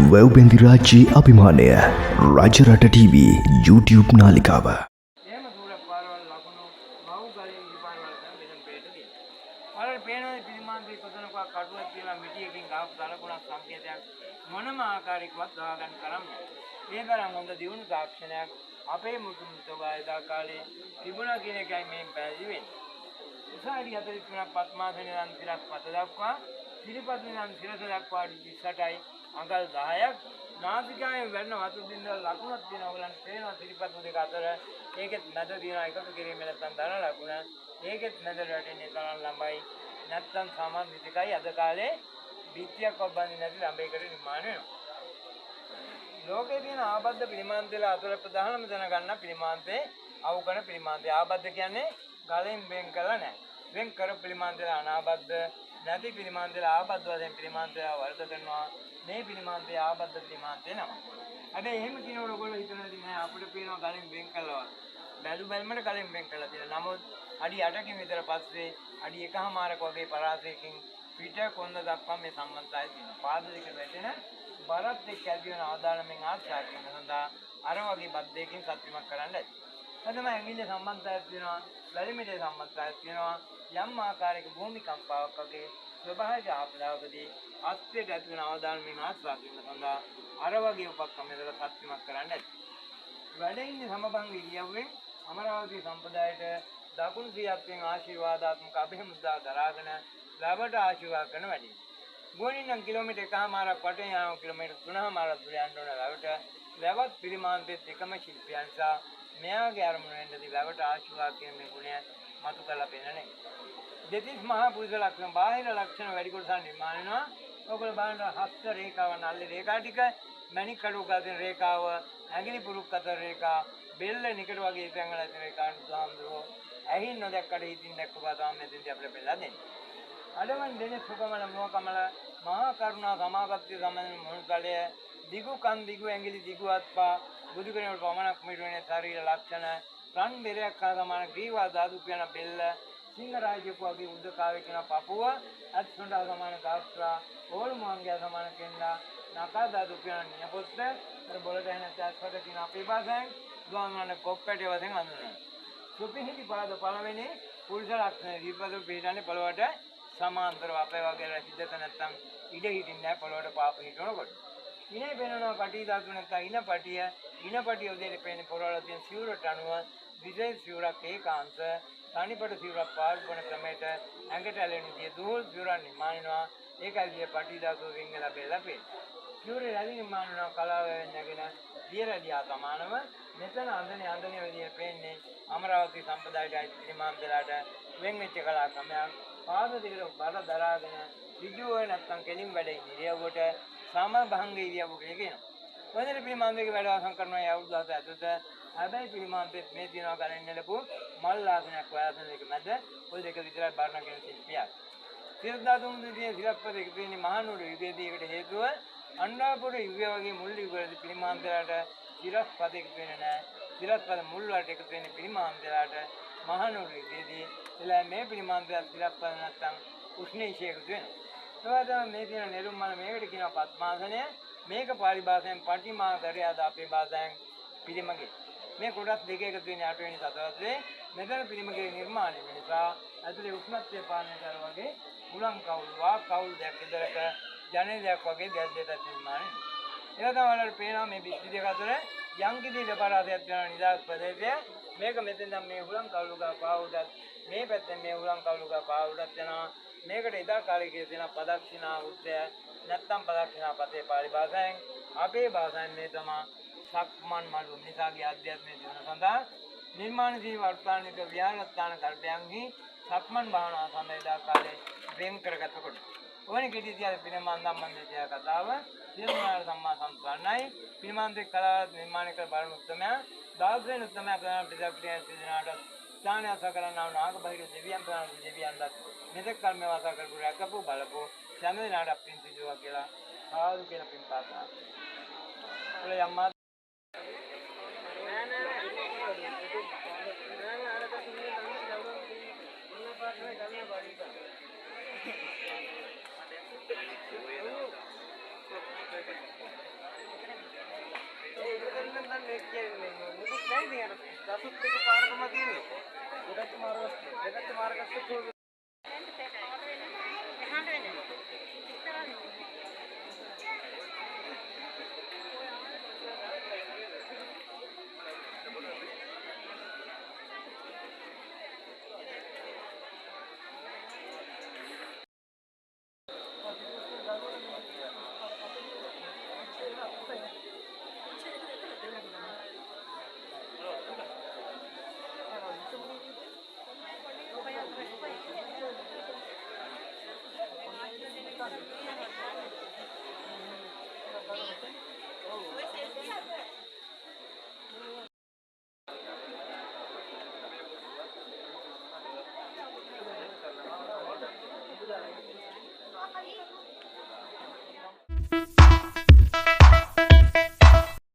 වැව්බැඳි රාජ්‍යයේ අභිමානය Rajarata TV YouTube නාලිකාව. එහෙම සූරක් පාරවල් ලකුණු බහු ගලින් විපාරවල් තමයි මෙතන පේට තියෙන්නේ. ඔයාලට පේනවා පිළිමාන්තේ කොතනක කටුවක් කියලා මිටියකින් ගහපු දලකුණක් සංකේතයක් මොනම ආකාරයකවත් දාගන්න තරම් නෑ. ඒ තරම් හොඳ දියුණු තාක්ෂණයක් අපේ මුතුන් සෝවායදා කාලේ තිබුණා කියන එකයි මේ පැහැදිලි වෙන්නේ. උසාවිය 43ක් පත්මාසනේ නම් සිරස් පත දක්වා සිරිපත් නම් සිරස දක්වා 28යි අඟල් 10ක් නාසිකාවේ වැඩන වතු බින්දවල ලකුණක් තියෙනවා. ඔයගලන්ට පේනවා සිරිපත් දෙක අතර ඒකෙත් මැද තියෙනවා එකතු කිරීමේ නැත්තම් දන ලකුණ. ඒකෙත් මැද රැටෙන්නේ තරම් ළඹයි නැත්තම් සමන්විතයි. අද කාලේ බිත්තියක් ඔබන්නේ නැති ළඹයකට නිර්මාණය වෙනවා. ලෝකයේ තියෙන ආබද්ධ පිළිමාන්තේලා අතර ප්‍රධානම දැනගන්න පිළිමාන්තේ අවකන පිළිමාන්තේ. ආබද්ධ කියන්නේ ගලෙන් වෙන් කරලා නැහැ. වෙන් කර පිළිමාන්තේලා අනාබද්ධ නැති පිළිමාන්තේලා ආබද්ධ වශයෙන් පිළිමාන්තේලා වර්ධ කරනවා. මේ පිළිමාන්තේ ආබද්ධ පිළිමාන්තේ නම. හැබැයි එහෙම කියනකොට ඔයගොල්ලෝ හිතනවාදී නෑ අපිට පේනවා ගලෙන් වෙන් කළා. බැලු බැලමට ගලෙන් වෙන් කළා කියලා. නමුත් අඩි 8කින් විතර පස්සේ අඩි 1මාරක වගේ පරාසයකින් පිට කොන්ද දක්වා මේ සම්බන්ධතාවය තියෙනවා. පාද දෙක වැටෙන බරත් එක්ක ඇති වෙන ආදානමෙන් ආශ්‍රය කරන සඳහා අර වගේ බද්දයකින් සත්‍යමත් කරන්න ඇති. එතනම ඇඟිල්ල සම්බන්ධතාවයක් තියෙනවා. වැලිමිටේ සම්බන්ධතාවයක් තියෙනවා. යම් ආකාරයක භූමිකම්පාවක් වගේ ස්වභාවික ආපදාවකදී අත්‍යයට ඇති වෙන ආදානමෙන් ආශ්‍රය කරන සඳහා අර වගේ උපක්‍රමයකට සත්‍යමත් කරන්න ඇති. වැඩ ඉන්නේ සමබංග ඉරියව්වෙන් අමරාවති සම්ප්‍රදායට දකුණු සියයන් ආශිර්වාදාත්මක අභිමුද්‍රා දරාගෙන ලැබට ආශිර්වාද කරන වැඩි. ගුවනින් නම් කිලෝමීටර් 1මාරක් වටේ යනවා කිලෝමීටර් 3මාරක් දුර යන්න ඕන ලැබට පිළිමාන්තෙත් එකම ශිල්පියා නිසා මෙයාගේ අරමුණ වෙන්නදී ලැබට ආශිර්වාද කියන මේ ගුණය මතු කරලා පෙන්නන්නේ. දෙතිස් මහා පුරුෂ ලක්ෂණ බාහිර ලක්ෂණ වැඩි කොටස නිර්මාණය වෙනවා. ඔයගොල්ලෝ බලන්න හස්ත රේඛාව නල්ලේ රේඛා ටික මණික් කඩුව ගාතන රේඛාව ඇඟිලි පුරුක් අතර රේඛා බෙල්ල නිකට වගේ තැන්වල ඇති රේඛා සාම්ද්‍රෝ ඇහින් නොදැක්කට හිතින් දැක්කවා තමයි මෙතෙන්දී අපිට පෙන්නලා දෙන්නේ. අඩවන් දෙනේ සුකමල මොකමල මහා කරුණා සමාපත්තිය සම්බන්ධ මොහොතලය දිගු කන් දිගු ඇඟිලි දිගු අත්පා බුදු කෙනෙකුට පමණක් මිදුනේ ශරීර ලක්ෂණ රන් බෙරයක් හා සමාන ග්‍රීවා ධාතු කියන බෙල්ල සිංහ රාජ්‍යක වගේ උද්දකාවේ කියන පපුව අත්සොඬ සමාන කාස්ත්‍රා ඕල්මංගය සමාන කෙන්ලා නකා ධාතු කියන නියපොත්ත අර බොලට එන ඇස්වල කියන අපේ භාෂාවෙන් ගාමන කොප්පැටි වශයෙන් හඳුන්වනවා. සුපිහිටි පාද පළවෙනි පුරුෂ ලක්ෂණ දීපද පිටන්නේ පළවට සමාන්තරව අපේ වගේ සිද්ධත නැත්තම් ඉඩ හිටින්නේ නැහැ පොළොවට පාප හිටනකොට. ඉනේ පේනවා කටි ධාතු නැත්තම් ඉනපටිය උදේට පේන්නේ පොළොවල තියෙන සිවුරට අනුව විශේෂ සිවුරක් ඒකාංශ තනිපට සිවුරක් පාල්පන ක්‍රමයට ඇඟට ඇලෙන විදිය දුහල් සිවුරක් නිර්මාණයනවා. ඒකයි කිය පටි ධාතු වින්ගල බෙල්ලා පේන්නේ. සිවුරේ රැලි නිර්මාණයනවා කලාවෙන් නැගෙන දියරලියා සමානව මෙතන අඳනේ විදිය පේන්නේ අමරාවති සම්ප්‍රදායට පිළිමාන්දලාට වෙන් වෙච්ච කලා ක්‍රමයක්. පාද දෙකට බර දරාගෙන ඍජුව නැත්තම් කෙලින් වැඩ ඉරියව්වට සමභංග ඉරියව්ව කියනවා. මොකද පිළිමාන්දේක වැඩ අවසන් කරනවා යවුදස ඇතුළත. හැබැයි පිළිමාන්දෙත් මේ දිනවා ගලෙන් නෙලපු මල් ආසනයක් වාසන දෙක මැද ඔය දෙක විතරයි බර්ණ කියන ශිල්පියක්. සිරදාතුන් දෙවියන් සිරප්පත එක තියෙන මහනුවර යුගයේදී ඒකට හේතුව අන්නාපුර යුගය වගේ මුල් යුගවලදී පිළිමාන්දලාට සිරස්පත එකතු වෙන්නේ නැහැ. සිරස්පත මුල් වලට එකතු වෙන්නේ පිළිමාන්දලාට මහනුවර යුගයේදී. එලා මේ පිළිමාන්දලා සිරස්පත නැත්තම් උෂ්ණීෂය එකතු වෙනවා. ඒවද මේ තියෙන නෙළුම් මල මේකට කියනවා පద్මාසනය. මේක පාලි භාෂාවෙන් පටිමාකරය අද අපේ භාෂාවෙන් පිළිමගේ. මේ කොටස් දෙක එකතු වෙන 8 වෙනි සතවර්ෂයේ මෙතන පිළිමගේ නිර්මාණය වෙන නිසා ඇතුලේ උෂ්ණත්වය පාලනය කරන වගේ මුලම් කවුල් වා කවුල් දෙක විතරක ජනේලයක් වගේ දෙයක් දෙකක් නිර්මාණය. ඒක තමයි පේනවා මේ පිටි දෙක අතර යම් කිසි දෙපාරාසයක් යන නිදාස් ප්‍රදේශය. මේක මෙතෙන් නම් මේ හුලම් කවුලුක පාවුඩත් මේ පැත්තෙන් මේ හුලම් කවුලුක පාවුඩත් යනවා. මේකට එදා කාලේ කියලා තියෙන පදක්ෂිනා උද්දය නැත්තම් පදක්ෂිනා පතේ පාලි භාෂාවෙන් අපේ භාෂාවෙන් මේ තමයි සක්මන් මළු මිසාගේ අධ්‍යාත්මයේ දිනන සඳහා නිර්මාණදී වර්තමානික විහාරස්ථාන කල්පයන්හි සක්මන් භාවනා සඳහා කාලේ වෙන් කරගත කොට. ඕනි කෙටි තියාද පිනමන් සම්බන්ධය කතාව සියලුමාර සම්මා සම්පන්නයි. පිනමන්දේ කලාව නිර්මාණය කර බලන උත්තරමයා දාර්ශනික උත්තරමයා ප්‍රධාන ප්‍රතිපක්ෂයේ සිටිනාට ස්ථානය අසකරනව නාගබහිර දෙවියන් ප්‍රාණ දෙවියන්වත් මෙතෙක් කල් මේ වාසා කරපු රැකපු බලපු සම්මේලනාට අපින් සිදුවා කියලා ආදු කියලා පින් පාසා. ඔය යම්මා පසුත් එක පාරකම තියෙන්නේ. දෙකට මාර්ගස්ත